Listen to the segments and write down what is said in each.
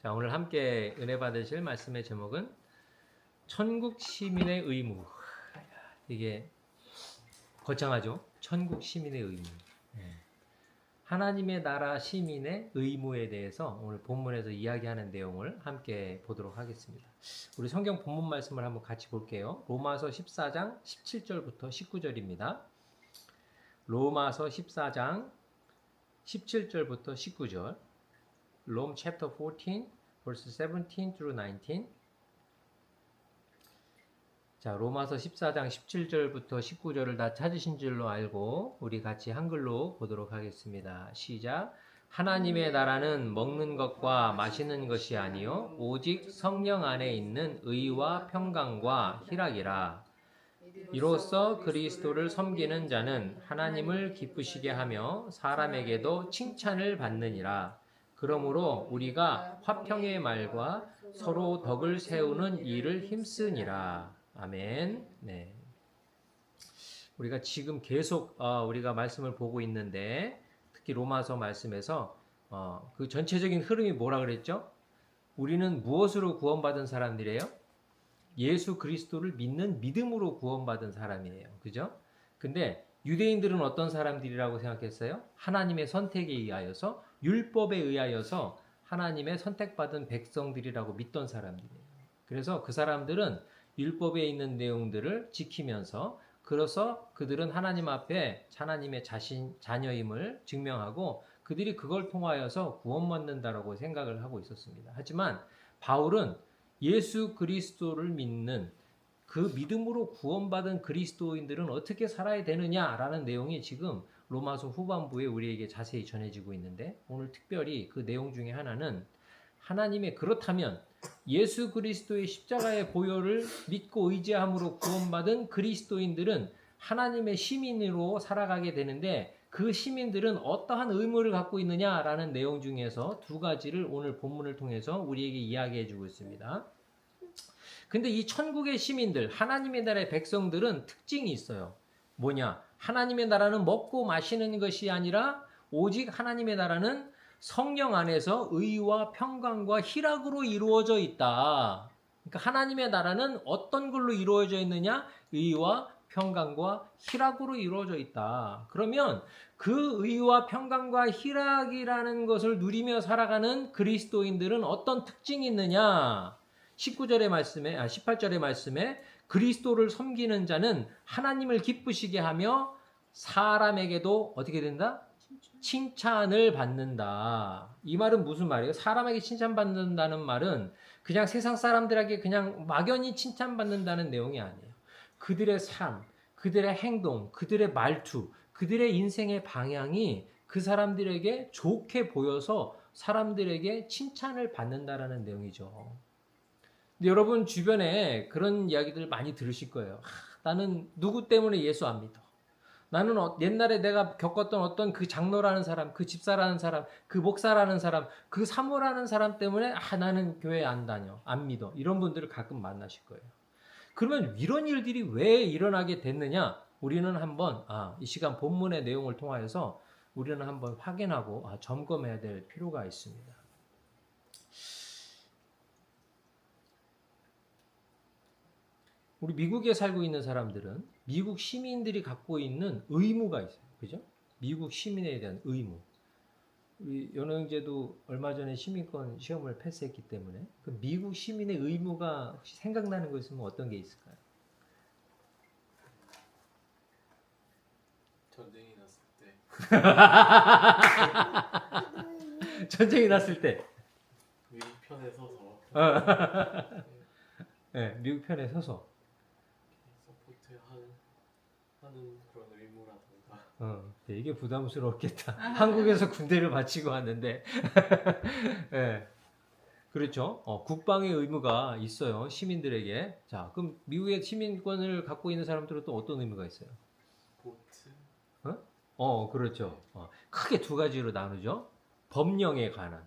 자, 오늘 함께 은혜 받으실 말씀의 제목은 천국 시민의 의무. 이게 거창하죠? 천국 시민의 의무. 하나님의 나라 시민의 의무에 대해서 오늘 본문에서 이야기하는 내용을 함께 보도록 하겠습니다. 우리 성경 본문 말씀을 한번 같이 볼게요. 로마서 14장 17절부터 19절입니다. 로마서 14장 17절부터 19절. Rome chapter 14 verse 17 through 19. 자, 로마서 14장 17절부터 19절을 다 찾으신 줄로 알고 우리 같이 한글로 보도록 하겠습니다. 시작. 하나님의 나라는 먹는 것과 마시는 것이 아니요 오직 성령 안에 있는 의와 평강과 희락이라. 이로써 그리스도를 섬기는 자는 하나님을 기쁘시게 하며 사람에게도 칭찬을 받느니라. 그러므로 우리가 화평의 말과 서로 덕을 세우는 일을 힘쓰니라. 아멘. 네. 우리가 지금 계속 우리가 말씀을 보고 있는데 특히 로마서 말씀에서 그 전체적인 흐름이 뭐라 그랬죠? 우리는 무엇으로 구원받은 사람들이에요? 예수 그리스도를 믿는 믿음으로 구원받은 사람이에요. 그죠? 근데 유대인들은 어떤 사람들이라고 생각했어요? 하나님의 선택에 의하여서 율법에 의하여서 하나님의 선택받은 백성들이라고 믿던 사람들이에요. 그래서 그 사람들은 율법에 있는 내용들을 지키면서 그래서 그들은 하나님 앞에 하나님의 자녀임을 증명하고 그들이 그걸 통하여서 구원받는다라고 생각을 하고 있었습니다. 하지만 바울은 예수 그리스도를 믿는 그 믿음으로 구원받은 그리스도인들은 어떻게 살아야 되느냐라는 내용이 지금 로마서 후반부에 우리에게 자세히 전해지고 있는데 오늘 특별히 그 내용 중에 하나는 하나님의 그렇다면 예수 그리스도의 십자가의 보혈을 믿고 의지함으로 구원받은 그리스도인들은 하나님의 시민으로 살아가게 되는데 그 시민들은 어떠한 의무를 갖고 있느냐라는 내용 중에서 두 가지를 오늘 본문을 통해서 우리에게 이야기해 주고 있습니다. 근데 이 천국의 시민들, 하나님의 나라의 백성들은 특징이 있어요. 뭐냐? 하나님의 나라는 먹고 마시는 것이 아니라 오직 하나님의 나라는 성령 안에서 의와 평강과 희락으로 이루어져 있다. 그러니까 하나님의 나라는 어떤 걸로 이루어져 있느냐? 의와 평강과 희락으로 이루어져 있다. 그러면 그 의와 평강과 희락이라는 것을 누리며 살아가는 그리스도인들은 어떤 특징이 있느냐? 18절의 말씀에 그리스도를 섬기는 자는 하나님을 기쁘시게 하며 사람에게도 어떻게 된다? 칭찬을 받는다. 이 말은 무슨 말이에요? 사람에게 칭찬받는다는 말은 그냥 세상 사람들에게 그냥 막연히 칭찬받는다는 내용이 아니에요. 그들의 삶, 그들의 행동, 그들의 말투, 그들의 인생의 방향이 그 사람들에게 좋게 보여서 사람들에게 칭찬을 받는다라는 내용이죠. 근데 여러분 주변에 그런 이야기들 많이 들으실 거예요. 나는 누구 때문에 예수 안 믿어. 나는 옛날에 내가 겪었던 어떤 그 장로라는 사람, 그 집사라는 사람, 그 목사라는 사람, 그 사모라는 사람 때문에 나는 교회 안 다녀, 안 믿어. 이런 분들을 가끔 만나실 거예요. 그러면 이런 일들이 왜 일어나게 됐느냐? 우리는 한번 이 시간 본문의 내용을 통하여서 우리는 한번 확인하고 점검해야 될 필요가 있습니다. 우리 미국에 살고 있는 사람들은 미국 시민들이 갖고 있는 의무가 있어요. 그죠? 미국 시민에 대한 의무. 우리 연호 형제도 얼마 전에 시민권 시험을 패스했기 때문에 그 미국 시민의 의무가 혹시 생각나는 거 있으면 어떤 게 있을까요? 전쟁이 났을 때 전쟁이 났을 때 미국 편에 서서 네, 미국 편에 서서 서포트하는 그런 의무라든가 이게 부담스럽겠다. 한국에서 군대를 마치고 왔는데 네. 그렇죠. 국방의 의무가 있어요. 시민들에게. 자, 그럼 미국의 시민권을 갖고 있는 사람들은 또 어떤 의무가 있어요? 보트? 그렇죠. 크게 두 가지로 나누죠. 법령에 관한.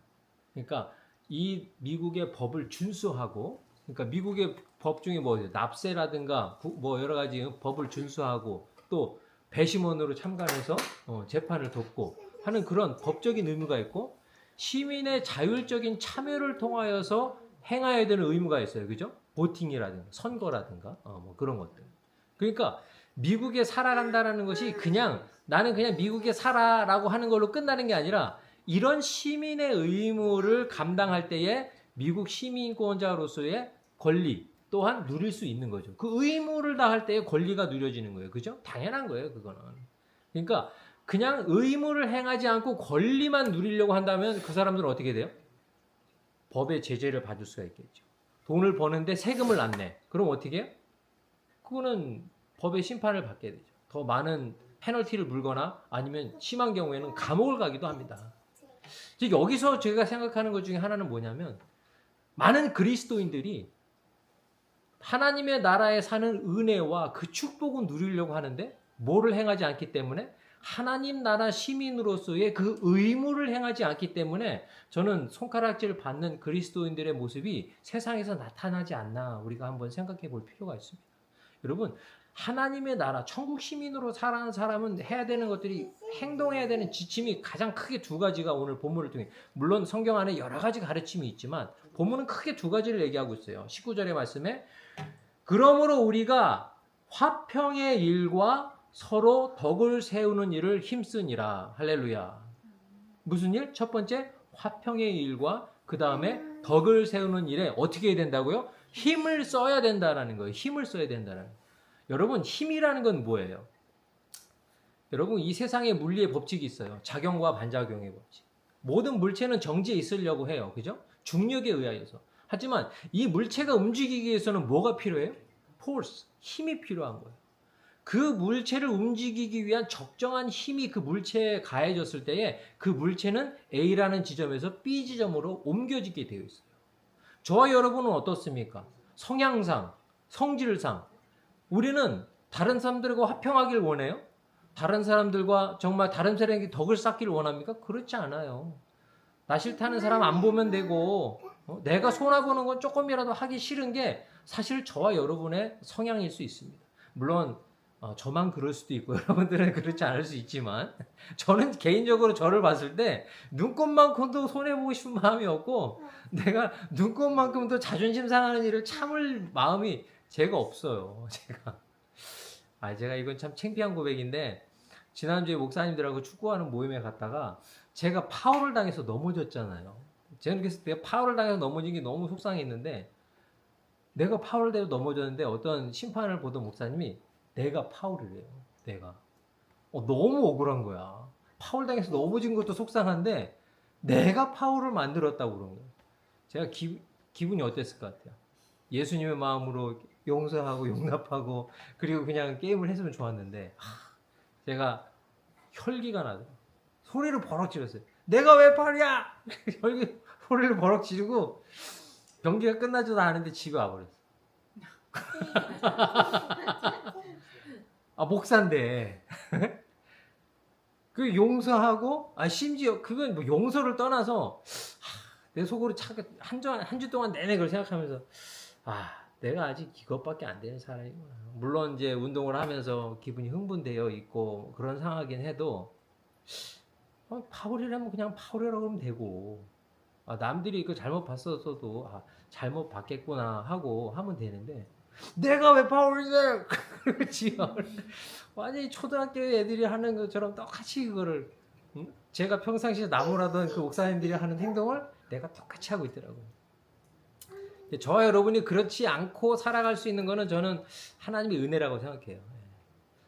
그러니까 이 미국의 법을 준수하고, 그러니까 미국의 법 중에 뭐예요? 납세라든가 뭐 여러 가지 법을 준수하고 또 배심원으로 참관해서 재판을 돕고 하는 그런 법적인 의무가 있고, 시민의 자율적인 참여를 통하여서 행해야 되는 의무가 있어요. 그죠? 보팅이라든가 선거라든가 뭐 그런 것들. 그러니까 미국에 살아간다는 것이 그냥 나는 그냥 미국에 살아라고 하는 걸로 끝나는 게 아니라 이런 시민의 의무를 감당할 때에 미국 시민권자로서의 권리 또한 누릴 수 있는 거죠. 그 의무를 다할 때에 권리가 누려지는 거예요. 그죠? 당연한 거예요. 그거는. 그러니까 그냥 의무를 행하지 않고 권리만 누리려고 한다면 그 사람들은 어떻게 돼요? 법의 제재를 받을 수가 있겠죠. 돈을 버는데 세금을 안 내. 그럼 어떻게 해요? 그거는 법의 심판을 받게 되죠. 더 많은 페널티를 물거나 아니면 심한 경우에는 감옥을 가기도 합니다. 즉 여기서 제가 생각하는 것 중에 하나는 뭐냐면 많은 그리스도인들이 하나님의 나라에 사는 은혜와 그 축복을 누리려고 하는데 뭐를 행하지 않기 때문에 하나님 나라 시민으로서의 그 의무를 행하지 않기 때문에 저는 손가락질 받는 그리스도인들의 모습이 세상에서 나타나지 않나 우리가 한번 생각해 볼 필요가 있습니다. 여러분 하나님의 나라 천국 시민으로 살아가는 사람은 해야 되는 것들이 행동해야 되는 지침이 가장 크게 두 가지가 오늘 본문을 통해 물론 성경 안에 여러 가지 가르침이 있지만 본문은 크게 두 가지를 얘기하고 있어요. 19절의 말씀에 그러므로 우리가 화평의 일과 서로 덕을 세우는 일을 힘쓰니라. 할렐루야. 무슨 일? 첫 번째 화평의 일과 그 다음에 덕을 세우는 일에 어떻게 해야 된다고요? 힘을 써야 된다는 거예요. 힘을 써야 된다는 거예요. 여러분 힘이라는 건 뭐예요? 여러분 이 세상에 물리의 법칙이 있어요. 작용과 반작용의 법칙. 모든 물체는 정지에 있으려고 해요. 그죠? 중력에 의하여서. 하지만 이 물체가 움직이기 위해서는 뭐가 필요해요? force, 힘이 필요한 거예요. 그 물체를 움직이기 위한 적정한 힘이 그 물체에 가해졌을 때에 그 물체는 A라는 지점에서 B 지점으로 옮겨지게 되어 있어요. 저와 여러분은 어떻습니까? 성향상, 성질상 우리는 다른 사람들과 화평하길 원해요? 다른 사람들과 정말 다른 사람에게 덕을 쌓기를 원합니까? 그렇지 않아요. 나 싫다는 사람 안 보면 되고 내가 손아보는 건 조금이라도 하기 싫은 게 사실 저와 여러분의 성향일 수 있습니다. 물론 저만 그럴 수도 있고 여러분들은 그렇지 않을 수 있지만 저는 개인적으로 저를 봤을 때 눈꽃만큼도 손해보고 싶은 마음이 없고 내가 눈꽃만큼도 자존심 상하는 일을 참을 마음이 제가 없어요. 제가 이건 참 창피한 고백인데 지난주에 목사님들하고 축구하는 모임에 갔다가 제가 파울을 당해서 넘어졌잖아요. 제가 그래서 내가 파울을 당해서 넘어진 게 너무 속상했는데 내가 파울을 대고 넘어졌는데 어떤 심판을 보던 목사님이 내가 파울이래요. 내가. 너무 억울한 거야. 파울 당해서 넘어진 것도 속상한데 내가 파울을 만들었다고 그런 거예요. 제가 기분이 어땠을 것 같아요? 예수님의 마음으로 용서하고 용납하고 그리고 그냥 게임을 했으면 좋았는데 제가 혈기가 나더라고요. 소리를 버럭 질렀어요. 내가 왜 파울이야! 소리를 버럭 지르고 경기가 끝나지도 않았는데 집에 와버렸어. 목사인데 그 용서하고 심지어 그건 뭐 용서를 떠나서 내 속으로 한 주 동안 내내 그걸 생각하면서 내가 아직 이것밖에 안 되는 사람이구나. 물론 이제 운동을 하면서 기분이 흥분되어 있고 그런 상황이긴 해도 파울이라면 그냥 파울이라고 하면 되고 남들이 그 잘못 봤었어도 잘못 봤겠구나 하고 하면 되는데 내가 왜 파울이냐 그렇지. 완전히 초등학교 애들이 하는 것처럼 똑같이 그거를 제가 평상시에 나무라던 그 목사님들이 하는 행동을 내가 똑같이 하고 있더라고요. 저와 여러분이 그렇지 않고 살아갈 수 있는 거는 저는 하나님의 은혜라고 생각해요.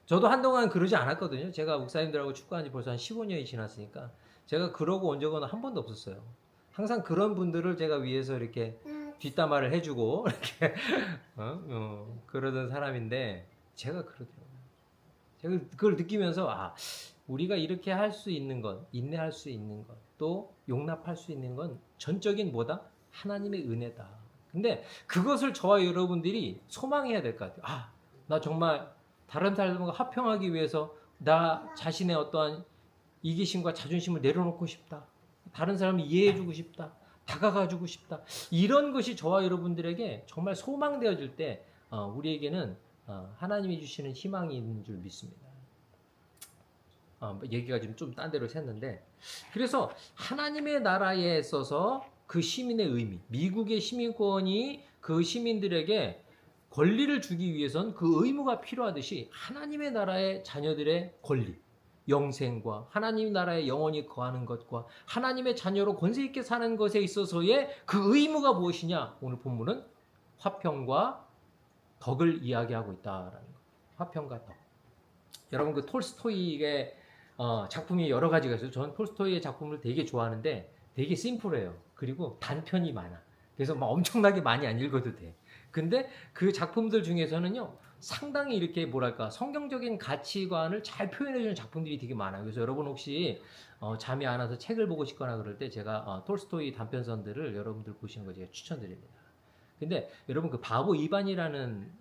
저도 한동안 그러지 않았거든요. 제가 목사님들하고 축구한 지 벌써 한 15년이 지났으니까 제가 그러고 온 적은 한 번도 없었어요. 항상 그런 분들을 제가 위해서 이렇게 뒷담화를 해주고 이렇게 그러던 사람인데 제가 그러더라고요. 제가 그걸 느끼면서 우리가 이렇게 할 수 있는 것, 인내할 수 있는 것, 또 용납할 수 있는 건 전적인 뭐다? 하나님의 은혜다. 근데 그것을 저와 여러분들이 소망해야 될 것 같아요. 나 정말 다른 사람과 화평하기 위해서 나 자신의 어떠한 이기심과 자존심을 내려놓고 싶다. 다른 사람을 이해해주고 싶다. 다가가주고 싶다. 이런 것이 저와 여러분들에게 정말 소망되어질 때 우리에게는 하나님이 주시는 희망이 있는 줄 믿습니다. 얘기가 좀 딴 데로 샜는데, 그래서 하나님의 나라에 있어서 그 시민의 의미, 미국의 시민권이 그 시민들에게 권리를 주기 위해선 그 의무가 필요하듯이 하나님의 나라의 자녀들의 권리, 영생과 하나님 나라에 영원히 거하는 것과 하나님의 자녀로 권세 있게 사는 것에 있어서의 그 의무가 무엇이냐? 오늘 본문은 화평과 덕을 이야기하고 있다라는 거. 화평과 덕. 여러분 그 톨스토이의 작품이 여러 가지가 있어요. 저는 톨스토이의 작품을 되게 좋아하는데 되게 심플해요. 그리고 단편이 많아. 그래서 막 엄청나게 많이 안 읽어도 돼. 근데 그 작품들 중에서는요, 상당히 이렇게 뭐랄까 성경적인 가치관을 잘 표현해주는 작품들이 되게 많아요. 그래서 여러분 혹시 잠이 안 와서 책을 보고 싶거나 그럴 때 제가 톨스토이 단편선들을 여러분들 보시는 거 제가 추천드립니다. 근데 여러분 그 바보 이반이라는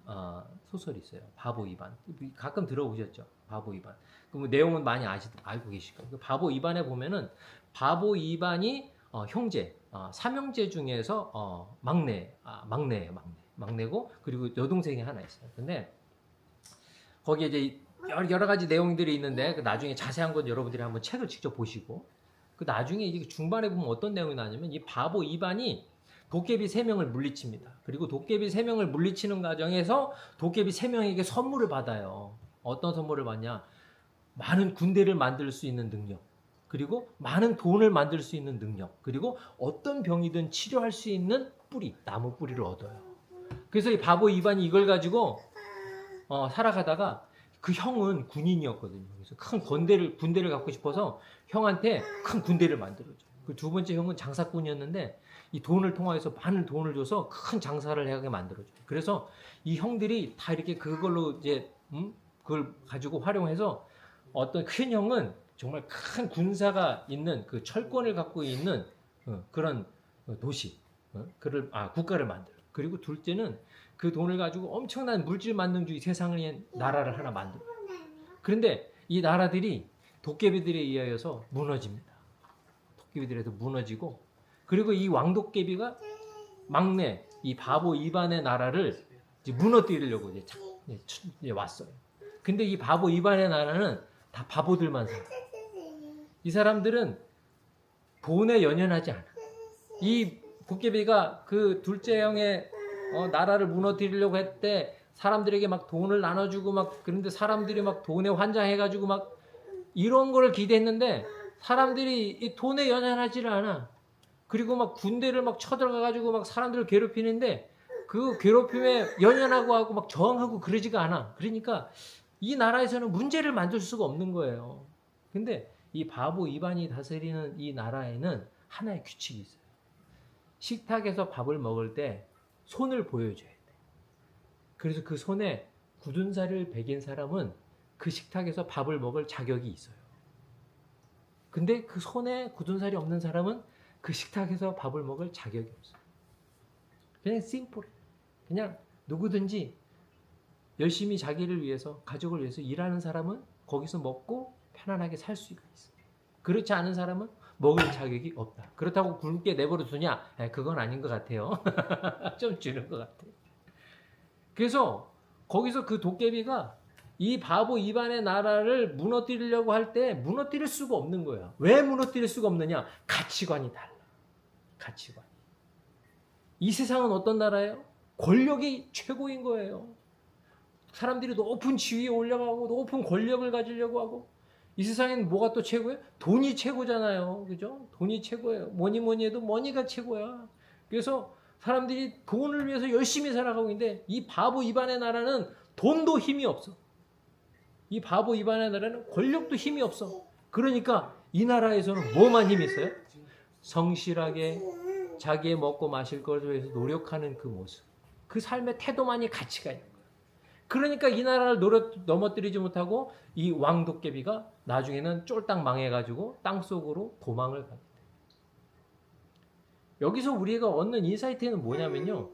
소설이 있어요. 바보 이반. 가끔 들어보셨죠? 바보 이반. 그 내용은 많이 알고 계실 거예요. 그 바보 이반에 보면은 바보 이반이 형제, 삼형제 중에서 막내고 그리고 여동생이 하나 있어요. 근데 거기에 이제 여러 가지 내용들이 있는데 그 나중에 자세한 건 여러분들이 한번 책을 직접 보시고 그 나중에 이게 중반에 보면 어떤 내용이 나냐면 이 바보 이반이 도깨비 3명을 물리칩니다. 그리고 도깨비 3명을 물리치는 과정에서 도깨비 3명에게 선물을 받아요. 어떤 선물을 받냐? 많은 군대를 만들 수 있는 능력, 그리고 많은 돈을 만들 수 있는 능력, 그리고 어떤 병이든 치료할 수 있는 뿌리, 나무 뿌리를 얻어요. 그래서 이 바보 이반이 이걸 가지고 살아가다가 그 형은 군인이었거든요. 그래서 큰 군대를 갖고 싶어서 형한테 큰 군대를 만들어줘요. 그 두 번째 형은 장사꾼이었는데 이 돈을 통해서 많은 돈을 줘서 큰 장사를 하게 만들어줘요. 그래서 이 형들이 다 이렇게 그걸로 이제 그걸 가지고 활용해서 어떤 큰 형은 정말 큰 군사가 있는 그 철권을 갖고 있는 그런 도시, 국가를 만들어요. 그리고 둘째는 그 돈을 가지고 엄청난 물질 만능주의 세상의 나라를 하나 만들어요. 그런데 이 나라들이 도깨비들에 의하여서 무너집니다. 도깨비들에서 무너지고, 그리고 이 왕도깨비가 막내 이 바보 이반의 나라를 이제 무너뜨리려고 이제 왔어요. 근데 이 바보 이반의 나라는 다 바보들만 살아. 이 사람들은 돈에 연연하지 않아. 이 도깨비가 그 둘째 형의 나라를 무너뜨리려고 했대. 사람들에게 막 돈을 나눠주고 막, 그런데 사람들이 막 돈에 환장해가지고 막 이런 거를 기대했는데 사람들이 이 돈에 연연하지를 않아. 그리고 막 군대를 막 쳐들어가가지고 막 사람들을 괴롭히는데 그 괴롭힘에 연연하고 하고 막 저항하고 그러지가 않아. 그러니까 이 나라에서는 문제를 만들 수가 없는 거예요. 근데 이 바보 이반이 다스리는 이 나라에는 하나의 규칙이 있어요. 식탁에서 밥을 먹을 때 손을 보여줘야 돼. 그래서 그 손에 굳은 살을 베긴 사람은 그 식탁에서 밥을 먹을 자격이 있어요. 근데 그 손에 굳은 살이 없는 사람은 그 식탁에서 밥을 먹을 자격이 없어요. 그냥 심플해. 그냥 누구든지 열심히 자기를 위해서, 가족을 위해서 일하는 사람은 거기서 먹고 편안하게 살 수가 있어요. 그렇지 않은 사람은 먹을 자격이 없다. 그렇다고 굶게 내버려 두냐? 그건 아닌 것 같아요. 좀 주는 것 같아요. 그래서 거기서 그 도깨비가 이 바보 이반의 나라를 무너뜨리려고 할 때 무너뜨릴 수가 없는 거야. 왜 무너뜨릴 수가 없느냐? 가치관이 달라. 가치관. 이 세상은 어떤 나라예요? 권력이 최고인 거예요. 사람들이 높은 지위에 올라가고 높은 권력을 가지려고 하고, 이 세상엔 뭐가 또 최고예요? 돈이 최고잖아요. 그죠? 돈이 최고예요. 뭐니 해도 머니가 최고야. 그래서 사람들이 돈을 위해서 열심히 살아가고 있는데 이 바보 이반의 나라는 돈도 힘이 없어. 이 바보 이반의 나라는 권력도 힘이 없어. 그러니까 이 나라에서는 뭐만 힘이 있어요? 성실하게 자기의 먹고 마실 것을 위해서 노력하는 그 모습. 그 삶의 태도만이 가치가 있는 거예요. 그러니까 이 나라를 넘어뜨리지 못하고 이 왕도깨비가 나중에는 쫄딱 망해가지고 땅속으로 도망을 가게 돼요. 여기서 우리가 얻는 인사이트는 뭐냐면요.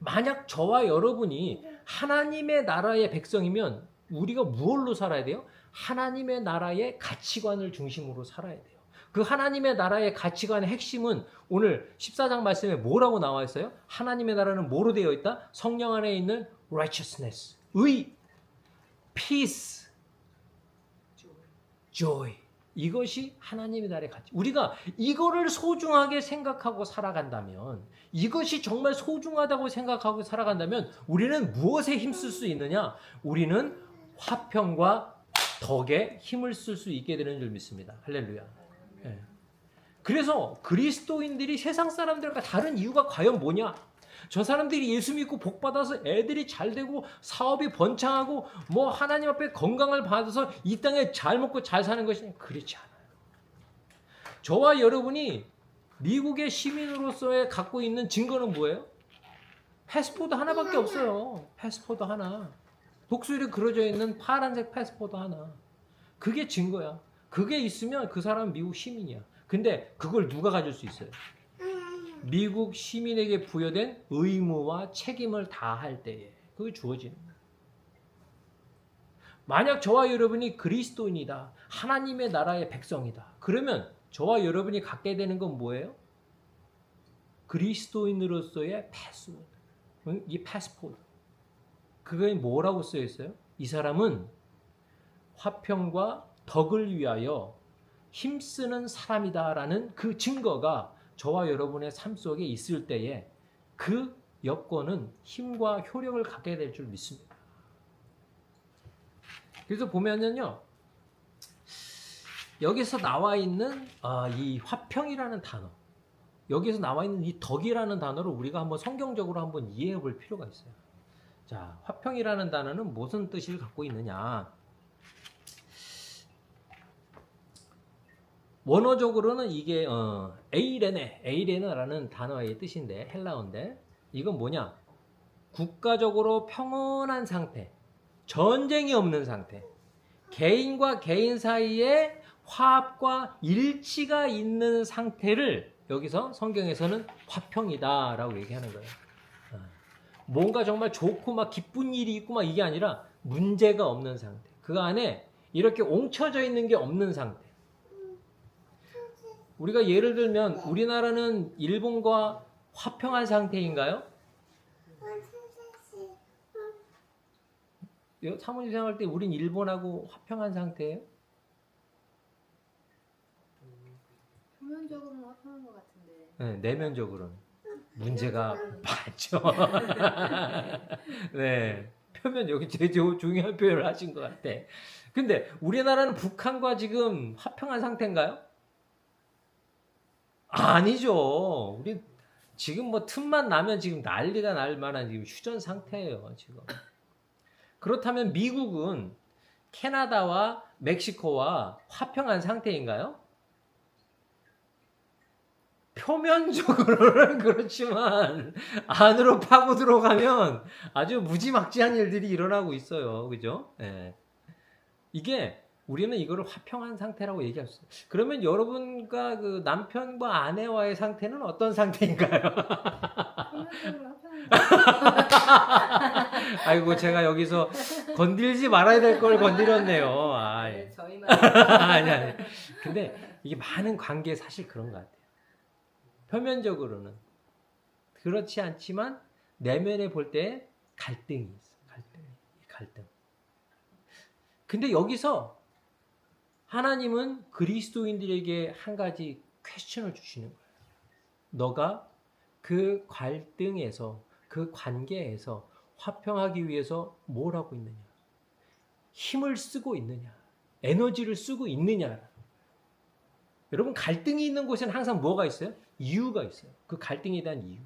만약 저와 여러분이 하나님의 나라의 백성이면 우리가 무엇로 살아야 돼요? 하나님의 나라의 가치관을 중심으로 살아야 돼요. 그 하나님의 나라의 가치관의 핵심은 오늘 14장 말씀에 뭐라고 나와 있어요? 하나님의 나라는 뭐로 되어 있다? 성령 안에 있는 righteousness, 의, peace, joy. 이것이 하나님의 나라의 가치. 우리가 이거를 소중하게 생각하고 살아간다면, 이것이 정말 소중하다고 생각하고 살아간다면 우리는 무엇에 힘쓸 수 있느냐? 우리는 화평과 덕에 힘을 쓸 수 있게 되는 줄 믿습니다. 할렐루야. 네. 그래서 그리스도인들이 세상 사람들과 다른 이유가 과연 뭐냐? 저 사람들이 예수 믿고 복 받아서 애들이 잘 되고 사업이 번창하고 뭐 하나님 앞에 건강을 받아서 이 땅에 잘 먹고 잘 사는 것이 그렇지 않아요. 저와 여러분이 미국의 시민으로서의 갖고 있는 증거는 뭐예요? 패스포드 하나밖에 없어요. 패스포드 하나. 독수리 그려져 있는 파란색 패스포드 하나. 그게 증거야. 그게 있으면 그 사람은 미국 시민이야. 근데 그걸 누가 가질 수 있어요? 미국 시민에게 부여된 의무와 책임을 다할 때에 그게 주어지는 거예요. 만약 저와 여러분이 그리스도인이다. 하나님의 나라의 백성이다. 그러면 저와 여러분이 갖게 되는 건 뭐예요? 그리스도인으로서의 패스워드. 이 패스포드. 그게 뭐라고 쓰여 있어요? 이 사람은 화평과 덕을 위하여 힘쓰는 사람이다라는 그 증거가 저와 여러분의 삶 속에 있을 때에 그 여건은 힘과 효력을 갖게 될 줄 믿습니다. 그래서 보면은요, 여기서 나와 있는 이 화평이라는 단어, 여기서 나와 있는 이 덕이라는 단어를 우리가 한번 성경적으로 한번 이해해 볼 필요가 있어요. 자, 화평이라는 단어는 무슨 뜻을 갖고 있느냐? 원어적으로는 이게 에이레네라는 단어의 뜻인데 헬라어인데 이건 뭐냐? 국가적으로 평온한 상태, 전쟁이 없는 상태, 개인과 개인 사이에 화합과 일치가 있는 상태를 여기서 성경에서는 화평이다라고 얘기하는 거예요. 뭔가 정말 좋고 막 기쁜 일이 있고 막 이게 아니라 문제가 없는 상태. 그 안에 이렇게 옹쳐져 있는 게 없는 상태. 우리가 예를 들면 우리나라는 일본과 화평한 상태인가요? 사모님 생각할 때 우린 일본하고 화평한 상태예요? 표면적으로는 화평한 것 같은데. 네, 내면적으로는 문제가 많죠. 네, 표면 여기 제일 중요한 표현을 하신 것 같아. 근데 우리나라는 북한과 지금 화평한 상태인가요? 아니죠. 우리 지금 뭐 틈만 나면 지금 난리가 날 만한 지금 휴전 상태예요, 지금. 그렇다면 미국은 캐나다와 멕시코와 화평한 상태인가요? 표면적으로는 그렇지만 안으로 파고 들어가면 아주 무지막지한 일들이 일어나고 있어요. 그죠? 네. 이게 우리는 이거를 화평한 상태라고 얘기할 수 있어요. 그러면 여러분과 그 남편과 아내와의 상태는 어떤 상태인가요? 표면적으로 화평한 것 같아요. 아이고 제가 여기서 건들지 말아야 될 걸 건드렸네요. 아, 예. 저희만 아니. 근데 이게 많은 관계에 사실 그런 것 같아요. 표면적으로는 그렇지 않지만 내면에 볼 때 갈등이 있어. 갈등. 근데 여기서 하나님은 그리스도인들에게 한 가지 퀘스천을 주시는 거예요. 너가 그 갈등에서 그 관계에서 화평하기 위해서 뭘 하고 있느냐? 힘을 쓰고 있느냐? 에너지를 쓰고 있느냐? 여러분 갈등이 있는 곳에는 항상 뭐가 있어요? 이유가 있어요. 그 갈등에 대한 이유.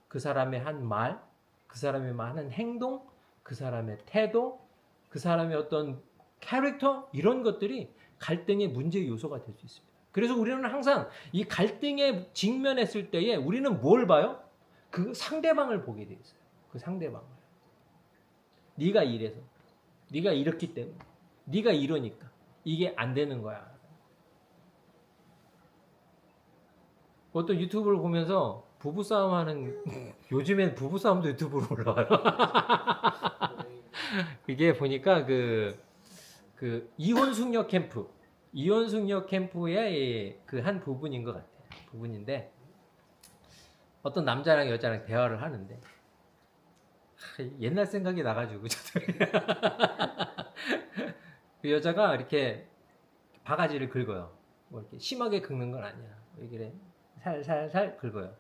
그 사람의 한 말, 그 사람의 하는 행동, 그 사람의 태도, 그 사람의 어떤 캐릭터 이런 것들이 갈등의 문제 요소가 될 수 있습니다. 그래서 우리는 항상 이 갈등에 직면했을 때에 우리는 뭘 봐요? 그 상대방을 보게 돼 있어요. 그 상대방을. 네가 이래서, 네가 이렇기 때문에, 네가 이러니까 이게 안 되는 거야. 어떤 유튜브를 보면서 부부싸움 하는 요즘엔 부부싸움도 유튜브로 올라와요. 이게 보니까 그 이혼숙녀 캠프의 그 한 부분인 것 같아요. 부분인데 어떤 남자랑 여자랑 대화를 하는데 옛날 생각이 나가지고 그 여자가 이렇게 바가지를 긁어요. 뭐 이렇게 심하게 긁는 건 아니야. 이렇게 살살살 긁어요.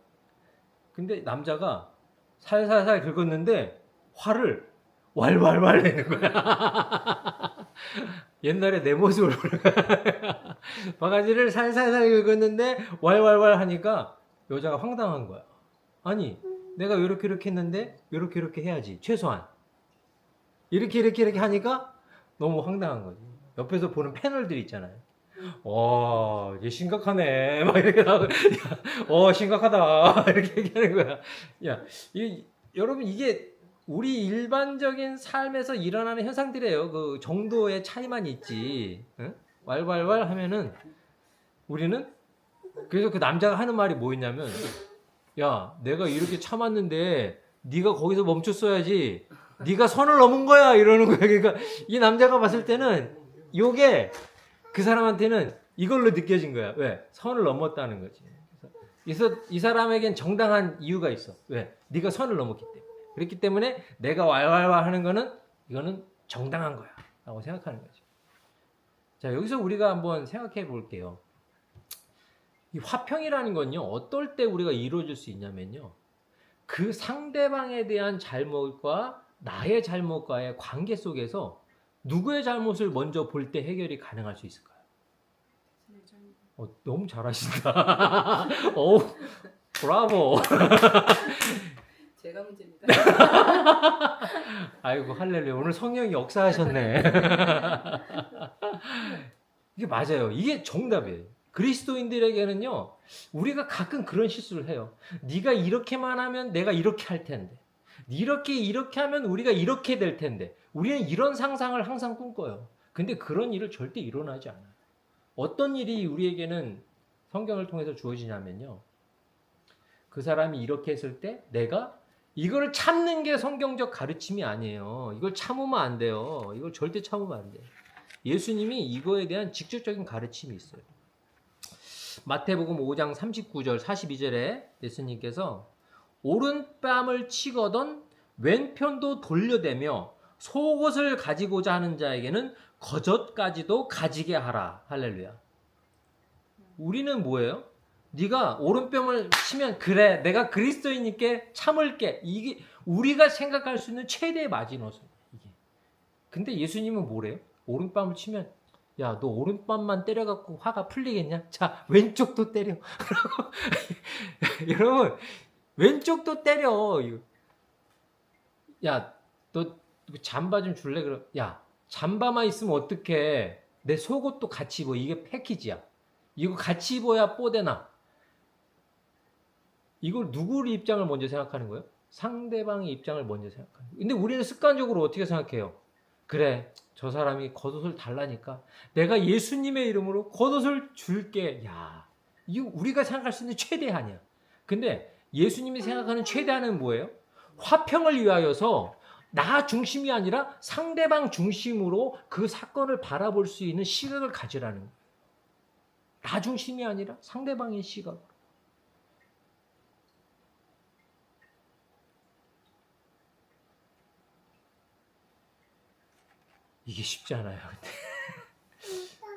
근데 남자가 살살살 긁었는데 화를 왈왈왈 내는 거야. 옛날에 내 모습을 바가지를 살살살 긁었는데 왈왈왈 하니까 여자가 황당한 거야. 아니 내가 이렇게 했는데 이렇게 해야지 최소한 이렇게 하니까 너무 황당한 거지. 옆에서 보는 패널들 있잖아요. 와, 얘 심각하네. 막 이렇게 나오고, 심각하다. 이렇게 얘기하는 거야. 야, 여러분, 이게 우리 일반적인 삶에서 일어나는 현상들이에요. 그 정도의 차이만 있지. 응? 왈왈왈 하면은, 우리는, 그래서 그 남자가 하는 말이 뭐였냐면, 야, 내가 이렇게 참았는데, 네가 거기서 멈췄어야지. 네가 선을 넘은 거야. 이러는 거야. 그러니까, 이 남자가 봤을 때는, 요게, 그 사람한테는 이걸로 느껴진 거야. 왜? 선을 넘었다는 거지. 그래서 이 사람에겐 정당한 이유가 있어. 왜? 네가 선을 넘었기 때문에. 그렇기 때문에 내가 왈왈왈 하는 거는 이거는 정당한 거야. 라고 생각하는 거죠. 자, 여기서 우리가 한번 생각해 볼게요. 이 화평이라는 건요. 어떨 때 우리가 이루어질 수 있냐면요. 그 상대방에 대한 잘못과 나의 잘못과의 관계 속에서 누구의 잘못을 먼저 볼 때 해결이 가능할 수 있을까요? 너무 잘하신다. 브라보. 제가 문제입니다. 아이고 할렐루야. 오늘 성령이 역사하셨네. 이게 맞아요. 이게 정답이에요. 그리스도인들에게는요. 우리가 가끔 그런 실수를 해요. 네가 이렇게만 하면 내가 이렇게 할 텐데. 이렇게 하면 우리가 이렇게 될 텐데. 우리는 이런 상상을 항상 꿈꿔요. 근데 그런 일을 절대 일어나지 않아요. 어떤 일이 우리에게는 성경을 통해서 주어지냐면요. 그 사람이 이렇게 했을 때 내가 이걸 참는 게 성경적 가르침이 아니에요. 이걸 참으면 안 돼요. 이걸 절대 참으면 안 돼요. 예수님이 이거에 대한 직접적인 가르침이 있어요. 마태복음 5장 39절 42절에 예수님께서 오른뺨을 치거든 왼편도 돌려대며 속옷을 가지고자 하는 자에게는 거젓까지도 가지게 하라. 할렐루야. 우리는 뭐예요? 네가 오른뺨을 치면 그래 내가 그리스도인님께 참을게. 이게 우리가 생각할 수 있는 최대의 마지노선. 이게. 근데 예수님은 뭐래요? 오른뺨을 치면 야, 너 오른뺨만 때려갖고 화가 풀리겠냐? 자, 왼쪽도 때려. 여러분, 왼쪽도 때려. 야, 너 잠바 좀 줄래? 그럼 야, 잠바만 있으면 어떡해? 내 속옷도 같이 입어. 이게 패키지야. 이거 같이 입어야 뽀대나. 이걸 누구의 입장을 먼저 생각하는 거예요? 상대방의 입장을 먼저 생각하는 거예요. 근데 우리는 습관적으로 어떻게 생각해요? 그래, 저 사람이 겉옷을 달라니까 내가 예수님의 이름으로 겉옷을 줄게. 야, 이거 우리가 생각할 수 있는 최대한이야. 근데 예수님이 생각하는 최대한은 뭐예요? 화평을 위하여서 나 중심이 아니라 상대방 중심으로 그 사건을 바라볼 수 있는 시각을 가지라는 거예요. 나 중심이 아니라 상대방의 시각. 이게 쉽지 않아요.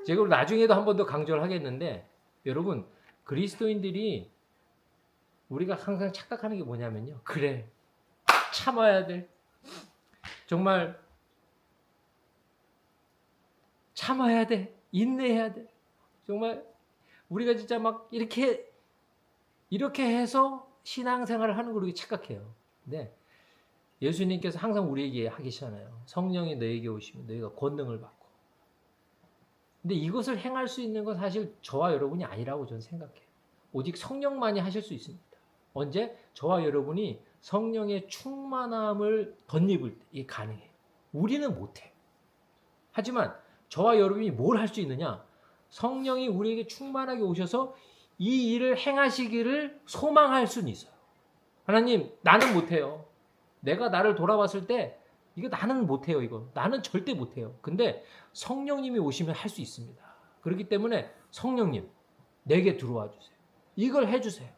제가 나중에도 한 번 더 강조를 하겠는데 여러분 그리스도인들이 우리가 항상 착각하는 게 뭐냐면요. 그래 참아야 돼. 정말 참아야 돼. 인내해야 돼. 정말 우리가 진짜 막 이렇게 해서 신앙생활을 하는 걸 우리가 착각해요. 근데 예수님께서 항상 우리에게 하시잖아요. 성령이 너에게 오시면 너희가 권능을 받고. 근데 이것을 행할 수 있는 건 사실 저와 여러분이 아니라고 저는 생각해요. 오직 성령만이 하실 수 있습니다. 언제? 저와 여러분이 성령의 충만함을 덧입을 때 이게 가능해요. 우리는 못해요. 하지만 저와 여러분이 뭘 할 수 있느냐? 성령이 우리에게 충만하게 오셔서 이 일을 행하시기를 소망할 수는 있어요. 하나님, 나는 못해요. 내가 나를 돌아봤을 때 이거 나는 못해요. 이거 나는 절대 못해요. 근데 성령님이 오시면 할 수 있습니다. 그렇기 때문에 성령님 내게 들어와 주세요. 이걸 해주세요.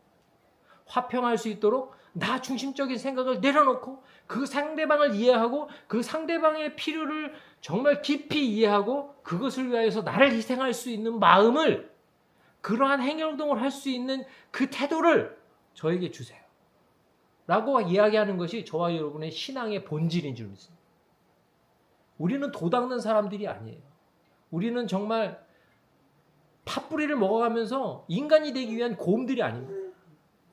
화평할 수 있도록 나 중심적인 생각을 내려놓고 그 상대방을 이해하고 그 상대방의 필요를 정말 깊이 이해하고 그것을 위하여서 나를 희생할 수 있는 마음을, 그러한 행동을 할 수 있는 그 태도를 저에게 주세요 라고 이야기하는 것이 저와 여러분의 신앙의 본질인 줄 믿습니다. 우리는 도닦는 사람들이 아니에요. 우리는 정말 팥뿌리를 먹어가면서 인간이 되기 위한 곰들이 아닙니다.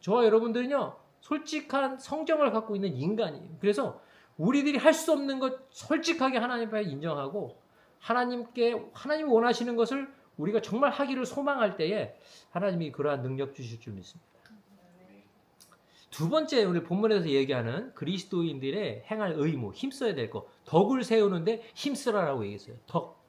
저와 여러분들은요, 솔직한 성정을 갖고 있는 인간이에요. 그래서 우리들이 할 수 없는 것 솔직하게 하나님 앞에 인정하고 하나님이 원하시는 것을 우리가 정말 하기를 소망할 때에 하나님이 그러한 능력 주실 줄 믿습니다. 두 번째, 우리 본문에서 얘기하는 그리스도인들의 행할 의무, 힘써야 될 것, 덕을 세우는데 힘쓰라라고 얘기했어요. 덕.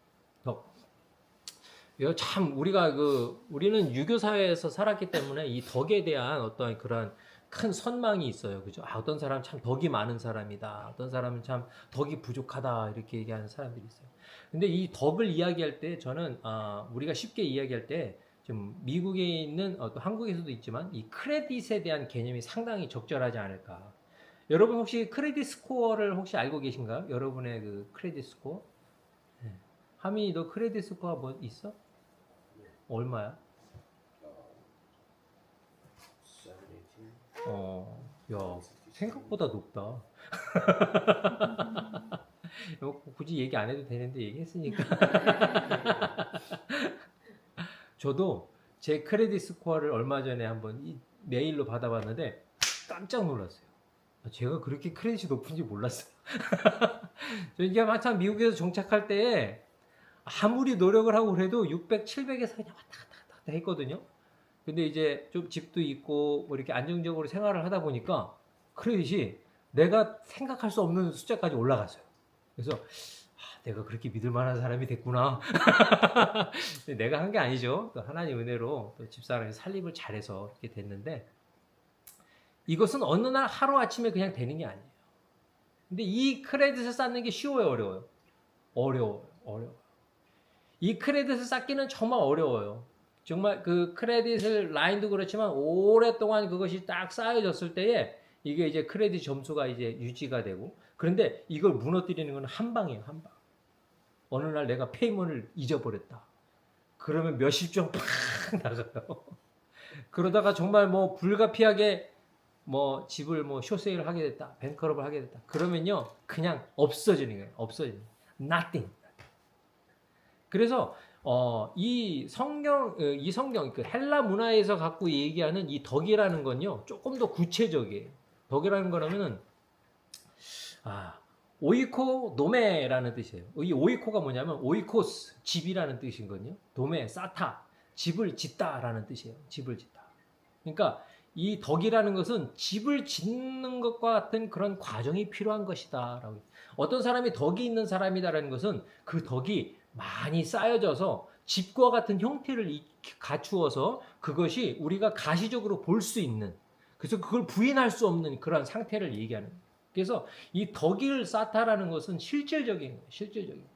이거 참 우리는 유교 사회에서 살았기 때문에 이 덕에 대한 어떤 그런 큰 선망이 있어요. 그죠? 어떤 사람 참 덕이 많은 사람이다. 어떤 사람은 참 덕이 부족하다. 이렇게 얘기하는 사람들이 있어요. 근데 이 덕을 이야기할 때 저는 우리가 쉽게 이야기할 때 좀 미국에 있는 또 한국에서도 있지만 이 크레딧에 대한 개념이 상당히 적절하지 않을까. 여러분 혹시 크레딧 스코어를 혹시 알고 계신가요? 여러분의 그 크레딧 스코어? 네. 하민이 너 크레딧 스코어 뭐 있어? 얼마야? 야, 생각보다 높다. 굳이 얘기 안 해도 되는데 얘기했으니까. 저도 제 크레딧 스코어를 얼마 전에 한번 메일로 받아봤는데 깜짝 놀랐어요. 제가 그렇게 크레딧이 높은지 몰랐어요. 저 이게 한참 미국에서 정착할 때에 아무리 노력을 하고 그래도 600, 700에서 그냥 왔다 갔다 했거든요. 근데 이제 좀 집도 있고 뭐 이렇게 안정적으로 생활을 하다 보니까 크레딧이 내가 생각할 수 없는 숫자까지 올라갔어요. 그래서 내가 그렇게 믿을 만한 사람이 됐구나. 내가 한 게 아니죠. 또 하나님 은혜로 또 집사람이 살림을 잘해서 이렇게 됐는데, 이것은 어느 날 하루아침에 그냥 되는 게 아니에요. 근데 이 크레딧을 쌓는 게 쉬워요, 어려워요? 어려워요. 이 크레딧을 쌓기는 정말 어려워요. 정말 그 크레딧을 라인도 그렇지만 오랫동안 그것이 딱 쌓여졌을 때에 이게 이제 크레딧 점수가 이제 유지가 되고, 그런데 이걸 무너뜨리는 건 한 방이에요, 한 방. 어느 날 내가 페이먼을 잊어버렸다. 그러면 몇십 종 팍 나가요. 그러다가 정말 뭐 불가피하게 뭐 집을 뭐 쇼세일을 하게 됐다. 뱅크럽을 하게 됐다. 그러면요, 그냥 없어지는 거예요. 없어지는 거예요. Nothing. 그래서 이 성경 그 헬라 문화에서 갖고 얘기하는 이 덕이라는 건요, 조금 더 구체적이에요. 덕이라는 거라면은 오이코 노메라는 뜻이에요. 이 오이코가 뭐냐면 오이코스, 집이라는 뜻이거든요. 도메, 사타, 집을 짓다라는 뜻이에요. 집을 짓다. 그러니까 이 덕이라는 것은 집을 짓는 것과 같은 그런 과정이 필요한 것이다라고. 어떤 사람이 덕이 있는 사람이다라는 것은 그 덕이 많이 쌓여져서 집과 같은 형태를 갖추어서 그것이 우리가 가시적으로 볼 수 있는, 그래서 그걸 부인할 수 없는 그런 상태를 얘기하는 거예요. 그래서 이 덕을 쌓다라는 것은 실질적인 거예요. 실질적인 거예요.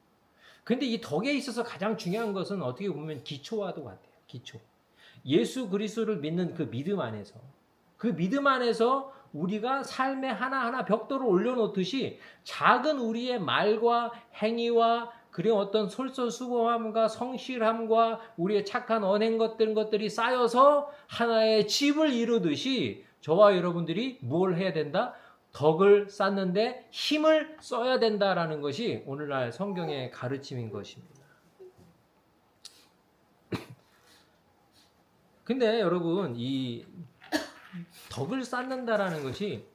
근데 이 덕에 있어서 가장 중요한 것은 어떻게 보면 기초와도 같아요. 기초. 예수 그리스도를 믿는 그 믿음 안에서, 그 믿음 안에서 우리가 삶의 하나하나 벽돌을 올려놓듯이 작은 우리의 말과 행위와 그리고 어떤 솔선수범함과 성실함과 우리의 착한 언행 것들이 쌓여서 하나의 집을 이루듯이 저와 여러분들이 뭘 해야 된다? 덕을 쌓는데 힘을 써야 된다라는 것이 오늘날 성경의 가르침인 것입니다. 근데 여러분, 이 덕을 쌓는다라는 것이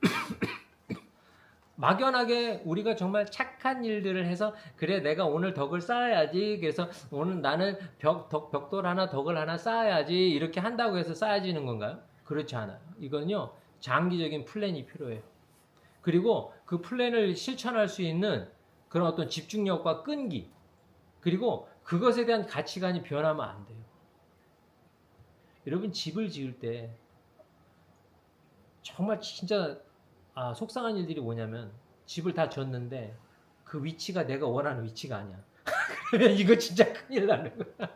막연하게 우리가 정말 착한 일들을 해서 그래 내가 오늘 덕을 쌓아야지, 그래서 오늘 나는 벽돌 하나 덕을 하나 쌓아야지 이렇게 한다고 해서 쌓아지는 건가요? 그렇지 않아요. 이건요, 장기적인 플랜이 필요해요. 그리고 그 플랜을 실천할 수 있는 그런 어떤 집중력과 끈기, 그리고 그것에 대한 가치관이 변하면 안 돼요. 여러분, 집을 지을 때 정말 진짜 속상한 일들이 뭐냐면, 집을 다 졌는데 그 위치가 내가 원하는 위치가 아니야. 그러면 이거 진짜 큰일 나는 거야.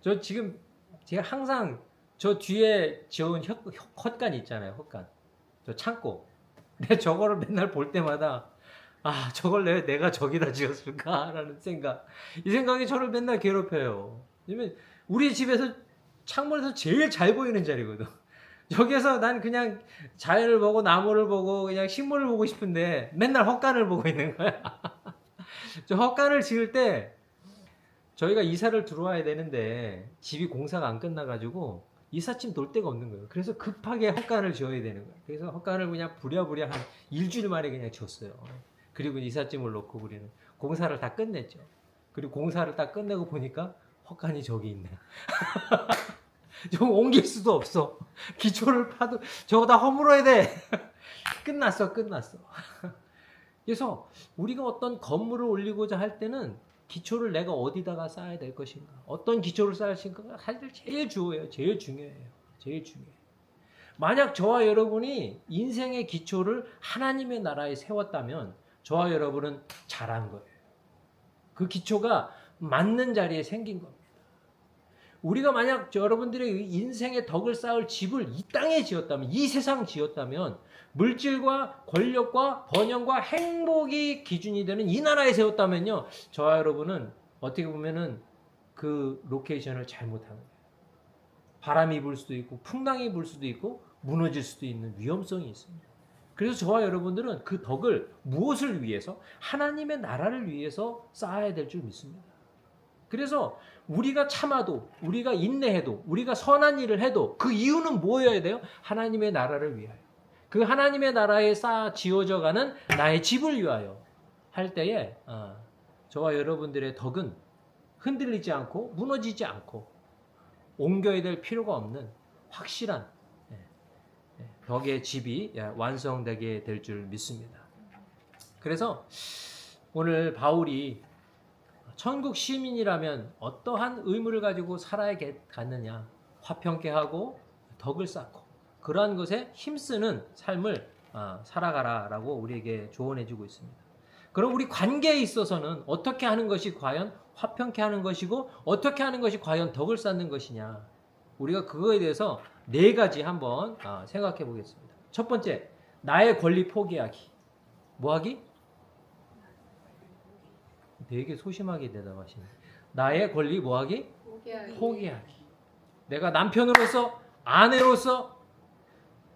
저 지금 제가 항상 저 뒤에 지은 헛간 있잖아요. 헛간. 저 창고. 내 저거를 맨날 볼 때마다 아, 저걸 내가 저기다 지었을까라는 생각. 이 생각이 저를 맨날 괴롭혀요. 왜냐면 우리 집에서 창문에서 제일 잘 보이는 자리거든. 저기에서 난 그냥 자연을 보고 나무를 보고 그냥 식물을 보고 싶은데 맨날 헛간을 보고 있는 거야. 저 헛간을 지을 때 저희가 이사를 들어와야 되는데 집이 공사가 안 끝나가지고 이삿짐 돌 데가 없는 거예요. 그래서 급하게 헛간을 지어야 되는 거예요. 그래서 헛간을 그냥 부랴부랴 한 일주일 만에 그냥 지었어요. 그리고 이삿짐을 놓고 우리는 공사를 다 끝냈죠. 그리고 공사를 다 끝내고 보니까 헛간이 저기 있네. 저거 옮길 수도 없어. 기초를 파도 저거 다 허물어야 돼. 끝났어. 그래서 우리가 어떤 건물을 올리고자 할 때는 기초를 내가 어디다가 쌓아야 될 것인가, 어떤 기초를 쌓을 것인가가 사실 제일 중요해요. 제일 중요해요. 만약 저와 여러분이 인생의 기초를 하나님의 나라에 세웠다면 저와 여러분은 잘한 거예요. 그 기초가 맞는 자리에 생긴 겁니다. 우리가 만약 여러분들의 인생의 덕을 쌓을 집을 이 땅에 지었다면, 이 세상 지었다면 물질과 권력과 번영과 행복이 기준이 되는 이 나라에 세웠다면요, 저와 여러분은 어떻게 보면은 그 로케이션을 잘못한 거예요. 바람이 불 수도 있고 풍랑이 불 수도 있고 무너질 수도 있는 위험성이 있습니다. 그래서 저와 여러분들은 그 덕을 무엇을 위해서? 하나님의 나라를 위해서 쌓아야 될 줄 믿습니다. 그래서 우리가 참아도, 우리가 인내해도, 우리가 선한 일을 해도 그 이유는 뭐여야 돼요? 하나님의 나라를 위하여. 그 하나님의 나라에 쌓아 지어져가는 나의 집을 위하여 할 때에 저와 여러분들의 덕은 흔들리지 않고 무너지지 않고 옮겨야 될 필요가 없는 확실한 덕의 집이 완성되게 될 줄 믿습니다. 그래서 오늘 바울이 천국 시민이라면 어떠한 의무를 가지고 살아야겠느냐, 화평케 하고 덕을 쌓고 그러한 것에 힘쓰는 삶을 살아가라라고 우리에게 조언해주고 있습니다. 그럼 우리 관계에 있어서는 어떻게 하는 것이 과연 화평케 하는 것이고 어떻게 하는 것이 과연 덕을 쌓는 것이냐, 우리가 그거에 대해서 4가지 한번 생각해 보겠습니다. 첫 번째, 나의 권리 포기하기. 뭐하기? 되게 소심하게 대답하시네. 나의 권리 뭐하기? 포기하기. 내가 남편으로서, 아내로서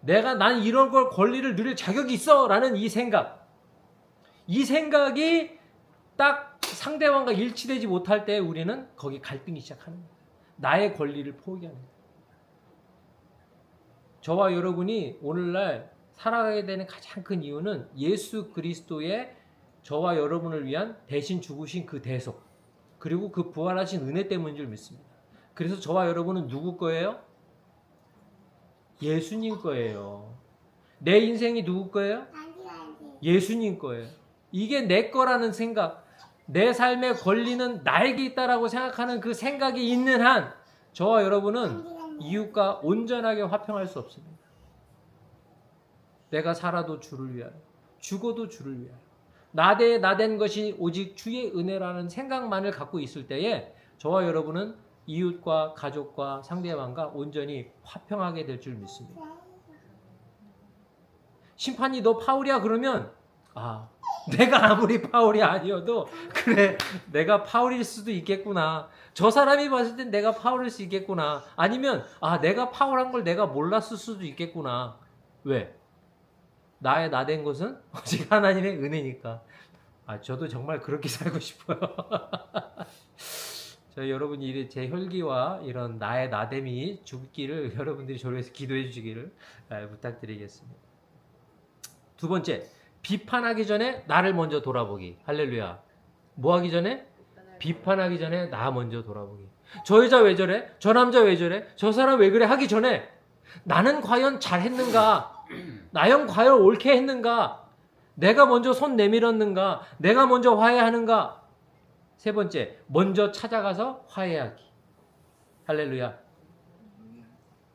난 이런 걸 권리를 누릴 자격이 있어 라는 이 생각이 딱 상대방과 일치되지 못할 때 우리는 거기 갈등이 시작하는 거예요. 나의 권리를 포기하는 거예요. 저와 여러분이 오늘날 살아가게 되는 가장 큰 이유는 예수 그리스도의 저와 여러분을 위한 대신 죽으신 그 대속, 그리고 그 부활하신 은혜 때문인 줄 믿습니다. 그래서 저와 여러분은 누구 거예요? 예수님 거예요. 내 인생이 누구 거예요? 예수님 거예요. 이게 내 거라는 생각, 내 삶의 권리는 나에게 있다라고 생각하는 그 생각이 있는 한 저와 여러분은 이웃과 온전하게 화평할 수 없습니다. 내가 살아도 주를 위하여, 죽어도 주를 위하여, 나된 것이 오직 주의 은혜라는 생각만을 갖고 있을 때에 저와 여러분은 이웃과 가족과 상대방과 온전히 화평하게 될 줄 믿습니다. 심판이 너 파울이야 그러면 내가 아무리 파울이 아니어도 그래, 내가 파울일 수도 있겠구나. 저 사람이 봤을 땐 내가 파울일 수 있겠구나. 아니면 내가 파울한 걸 내가 몰랐을 수도 있겠구나. 왜? 나된 것은 오직 하나님의 은혜니까. 저도 정말 그렇게 살고 싶어요. 여러분이 제 혈기와 이런 나의 나됨이 죽기를 여러분들이 저를 위해서 기도해 주시기를 부탁드리겠습니다. 두 번째, 비판하기 전에 나를 먼저 돌아보기. 할렐루야. 뭐 하기 전에? 비판하기 전에 나 먼저 돌아보기. 저 여자 왜 저래? 저 남자 왜 저래? 저 사람 왜 그래? 하기 전에 나는 과연 잘했는가? 나연 과연 옳게 했는가? 내가 먼저 손 내밀었는가? 내가 먼저 화해하는가? 세 번째, 먼저 찾아가서 화해하기. 할렐루야.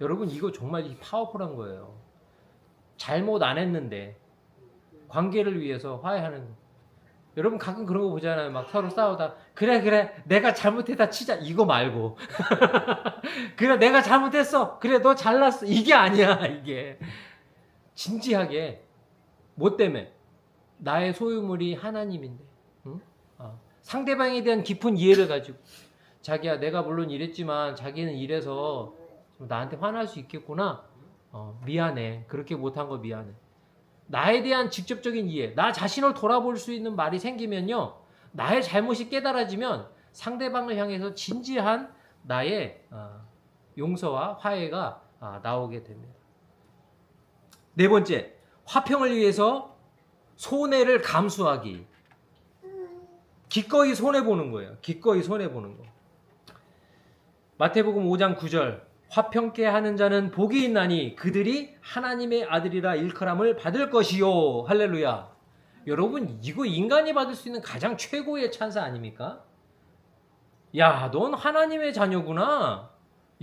여러분, 이거 정말 파워풀한 거예요. 잘못 안 했는데 관계를 위해서 화해하는 거. 여러분 가끔 그런 거 보잖아요. 막 서로 싸우다 그래 내가 잘못했다 치자 이거 말고 그래 내가 잘못했어 그래 너 잘났어 이게 아니야. 이게 진지하게 뭐 때문에 나의 소유물이 하나님인데 응? 상대방에 대한 깊은 이해를 가지고 자기야 내가 물론 이랬지만 자기는 이래서 좀 나한테 화날 수 있겠구나. 미안해 그렇게 못한 거 미안해. 나에 대한 직접적인 이해, 나 자신을 돌아볼 수 있는 말이 생기면요, 나의 잘못이 깨달아지면 상대방을 향해서 진지한 나의 용서와 화해가 나오게 됩니다. 네 번째, 화평을 위해서 손해를 감수하기. 기꺼이 손해보는 거예요. 기꺼이 손해보는 거. 마태복음 5장 9절 화평케 하는 자는 복이 있나니 그들이 하나님의 아들이라 일컬음을 받을 것이요. 할렐루야. 여러분 이거 인간이 받을 수 있는 가장 최고의 찬사 아닙니까? 야, 넌 하나님의 자녀구나.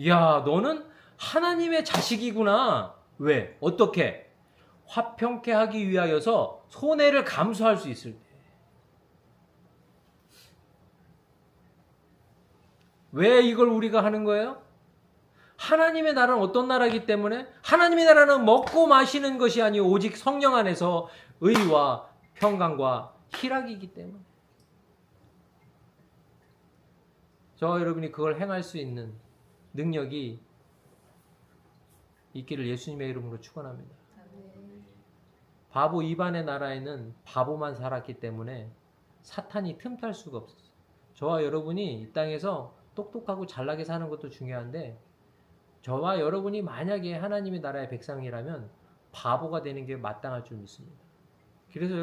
야, 너는 하나님의 자식이구나. 왜? 어떻게? 화평케 하기 위하여서 손해를 감수할 수 있을 때. 왜 이걸 우리가 하는 거예요? 하나님의 나라는 어떤 나라이기 때문에 하나님의 나라는 먹고 마시는 것이 아니오 오직 성령 안에서 의와 평강과 희락이기 때문에 저와 여러분이 그걸 행할 수 있는 능력이 있기를 예수님의 이름으로 축원합니다. 바보 이반의 나라에는 바보만 살았기 때문에 사탄이 틈탈 수가 없었어요. 저와 여러분이 이 땅에서 똑똑하고 잘나게 사는 것도 중요한데 저와 여러분이 만약에 하나님의 나라의 백성이라면 바보가 되는 게 마땅할 줄 믿습니다. 그래서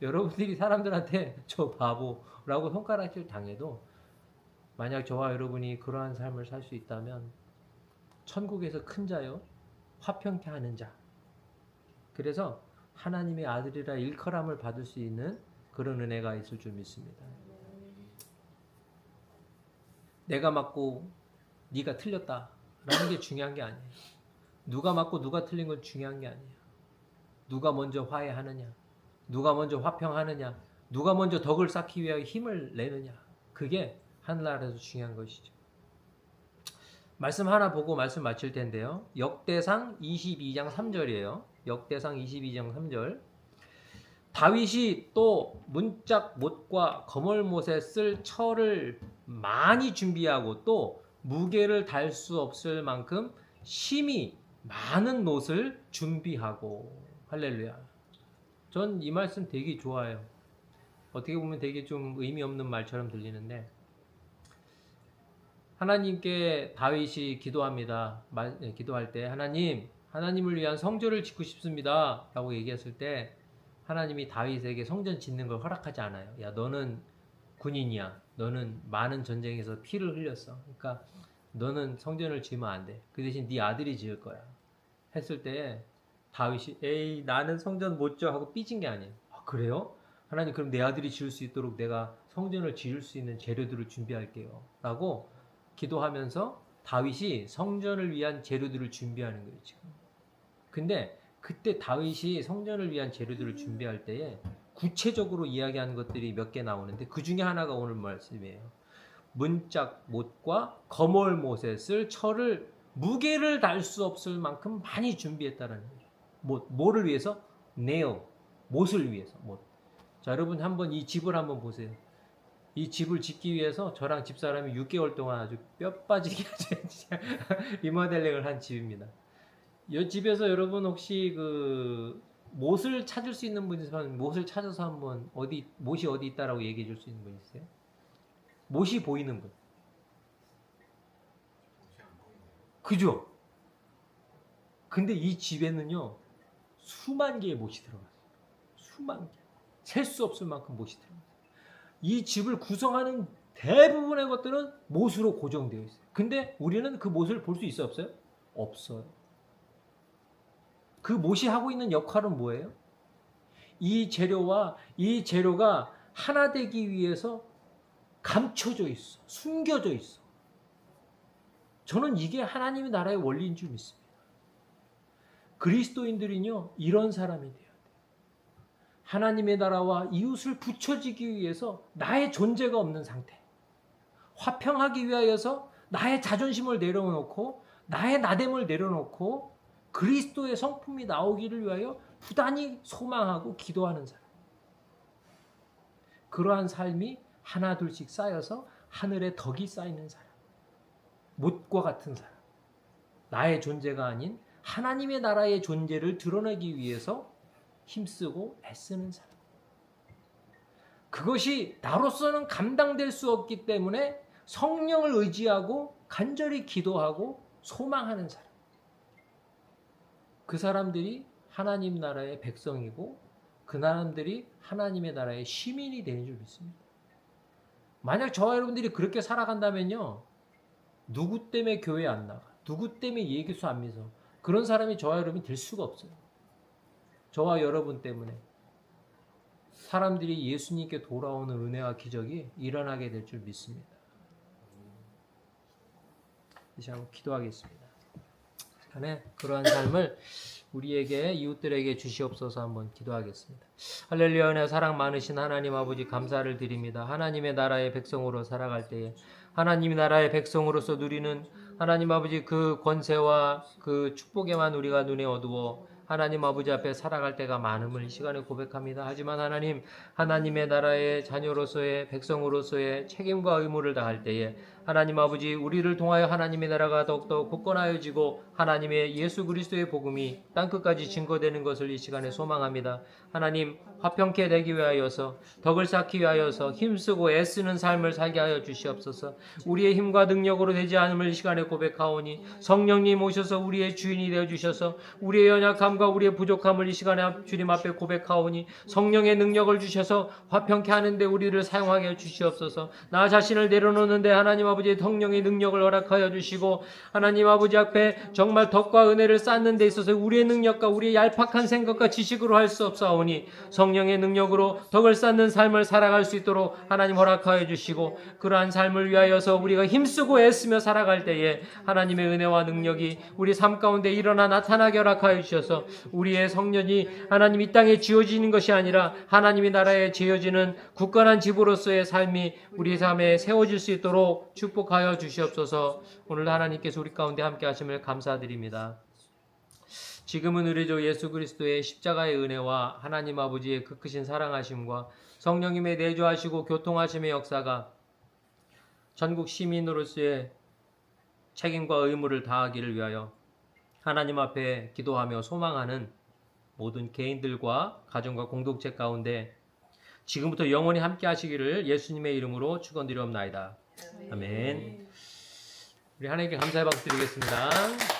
여러분들이 사람들한테 저 바보라고 손가락질 당해도 만약 저와 여러분이 그러한 삶을 살 수 있다면 천국에서 큰 자요 화평케 하는 자 그래서 하나님의 아들이라 일컬음을 받을 수 있는 그런 은혜가 있을 줄 믿습니다. 내가 맞고 네가 틀렸다 라는 게 중요한 게 아니에요. 누가 맞고 누가 틀린 건 중요한 게 아니에요. 누가 먼저 화해하느냐, 누가 먼저 화평하느냐, 누가 먼저 덕을 쌓기 위하여 힘을 내느냐, 그게 하늘나라에서 중요한 것이죠. 말씀 하나 보고 말씀 마칠 텐데요. 역대상 22장 3절이에요. 역대상 22장 3절. 다윗이 또 문짝 못과 거물못에 쓸 철을 많이 준비하고 또 무게를 달 수 없을 만큼 심히 많은 못을 준비하고. 할렐루야. 전 이 말씀 되게 좋아해요. 어떻게 보면 되게 좀 의미 없는 말처럼 들리는데 하나님께 다윗이 기도합니다. 기도할 때 하나님을 위한 성전을 짓고 싶습니다 라고 얘기했을 때 하나님이 다윗에게 성전 짓는 걸 허락하지 않아요. 야, 너는 군인이야. 너는 많은 전쟁에서 피를 흘렸어. 그러니까 너는 성전을 지으면 안 돼. 그 대신 네 아들이 지을 거야. 했을 때 다윗이 에이 나는 성전 못 지어 하고 삐진 게 아니에요. 아, 그래요? 하나님 그럼 내 아들이 지을 수 있도록 내가 성전을 지을 수 있는 재료들을 준비할게요. 라고 기도하면서 다윗이 성전을 위한 재료들을 준비하는 거예요. 지금. 근데 그때 다윗이 성전을 위한 재료들을 준비할 때에 구체적으로 이야기하는 것들이 몇 개 나오는데 그 중에 하나가 오늘 말씀이에요. 문짝 못과 거몰 못에 쓸 철을 무게를 달 수 없을 만큼 많이 준비했다는 거예요. 뭐를 위해서? 네오, 못을 위해서. 못. 자, 여러분 한번 이 집을 한번 보세요. 이 집을 짓기 위해서 저랑 집사람이 6개월 동안 아주 뼈 빠지게 리모델링을 한 집입니다. 이 집에서 여러분 혹시 그 못을 찾을 수 있는 분 있으면 못을 찾아서 한번 못이 어디 있다라고 얘기해 줄 수 있는 분 있어요? 못이 보이는 분. 그죠? 근데 이 집에는요 수만 개의 못이 들어갔어요. 수만 개. 셀 수 없을 만큼 못이 들어갔어요. 이 집을 구성하는 대부분의 것들은 못으로 고정되어 있어요. 근데 우리는 그 못을 볼 수 있어요? 없어요? 없어요. 그 못이 하고 있는 역할은 뭐예요? 이 재료가 하나 되기 위해서 감춰져 있어. 숨겨져 있어. 저는 이게 하나님의 나라의 원리인 줄 믿습니다. 그리스도인들은요, 이런 사람이 돼야 돼요. 하나님의 나라와 이웃을 붙여지기 위해서 나의 존재가 없는 상태, 화평하기 위하여서 나의 자존심을 내려놓고 나의 나됨을 내려놓고 그리스도의 성품이 나오기를 위하여 부단히 소망하고 기도하는 사람. 그러한 삶이 하나 둘씩 쌓여서 하늘에 덕이 쌓이는 사람. 못과 같은 사람. 나의 존재가 아닌 하나님의 나라의 존재를 드러내기 위해서 힘쓰고 애쓰는 사람. 그것이 나로서는 감당될 수 없기 때문에 성령을 의지하고 간절히 기도하고 소망하는 사람. 그 사람들이 하나님 나라의 백성이고 그 사람들이 하나님의 나라의 시민이 되는 줄 믿습니다. 만약 저와 여러분들이 그렇게 살아간다면요, 누구 때문에 교회 안 나가, 누구 때문에 예기수 안 믿어, 그런 사람이 저와 여러분이 될 수가 없어요. 저와 여러분 때문에 사람들이 예수님께 돌아오는 은혜와 기적이 일어나게 될 줄 믿습니다. 다시 한번 기도하겠습니다. 그러한 삶을 우리에게, 이웃들에게 주시옵소서. 한번 기도하겠습니다. 할렐루야. 은혜 사랑 많으신 하나님 아버지, 감사를 드립니다. 하나님의 나라의 백성으로 살아갈 때에 하나님의 나라의 백성으로서 누리는 하나님 아버지 그 권세와 그 축복에만 우리가 눈에 어두워 하나님 아버지 앞에 살아갈 때가 많음을 이 시간에 고백합니다. 하지만 하나님, 하나님의 나라의 자녀로서의 백성으로서의 책임과 의무를 다할 때에 하나님 아버지, 우리를 통하여 하나님의 나라가 더욱더 굳건하여지고 하나님의 예수 그리스도의 복음이 땅끝까지 증거되는 것을 이 시간에 소망합니다. 하나님, 화평케 되기 위하여서, 덕을 쌓기 위하여서 힘쓰고 애쓰는 삶을 살게 하여 주시옵소서. 우리의 힘과 능력으로 되지 않음을 이 시간에 고백하오니 성령님 오셔서 우리의 주인이 되어 주셔서 우리의 연약함과 우리의 부족함을 이 시간에 주님 앞에 고백하오니 성령의 능력을 주셔서 화평케 하는데 우리를 사용하게 해 주시옵소서. 나 자신을 내려놓는데 하나님 아버지의 성령의 능력을 허락하여 주시고 하나님 아버지 앞에 정말 덕과 은혜를 쌓는 데 있어서 우리의 능력과 우리의 얄팍한 생각과 지식으로 할 수 없사오니 성령의 능력으로 덕을 쌓는 삶을 살아갈 수 있도록 하나님 허락하여 주시고 그러한 삶을 위하여서 우리가 힘쓰고 애쓰며 살아갈 때에 하나님의 은혜와 능력이 우리 삶 가운데 일어나 나타나게 허락하여 주셔서 우리의 성년이 하나님 이 땅에 지어지는 것이 아니라 하나님의 나라에 지어지는 굳건한 집으로서의 삶이 우리 삶에 세워질 수 있도록 축복하여 주시옵소서. 오늘 하나님께서 우리 가운데 함께 하심을 감사드립니다. 지금은 우리 주 예수 그리스도의 십자가의 은혜와 하나님 아버지의 그 크신 사랑하심과 성령님의 내주하시고 교통하심의 역사가 전국 시민으로서의 책임과 의무를 다하기를 위하여 하나님 앞에 기도하며 소망하는 모든 개인들과 가정과 공동체 가운데 지금부터 영원히 함께 하시기를 예수님의 이름으로 축원드리옵나이다. 아멘. 우리 하나님께 감사의 박수 드리겠습니다.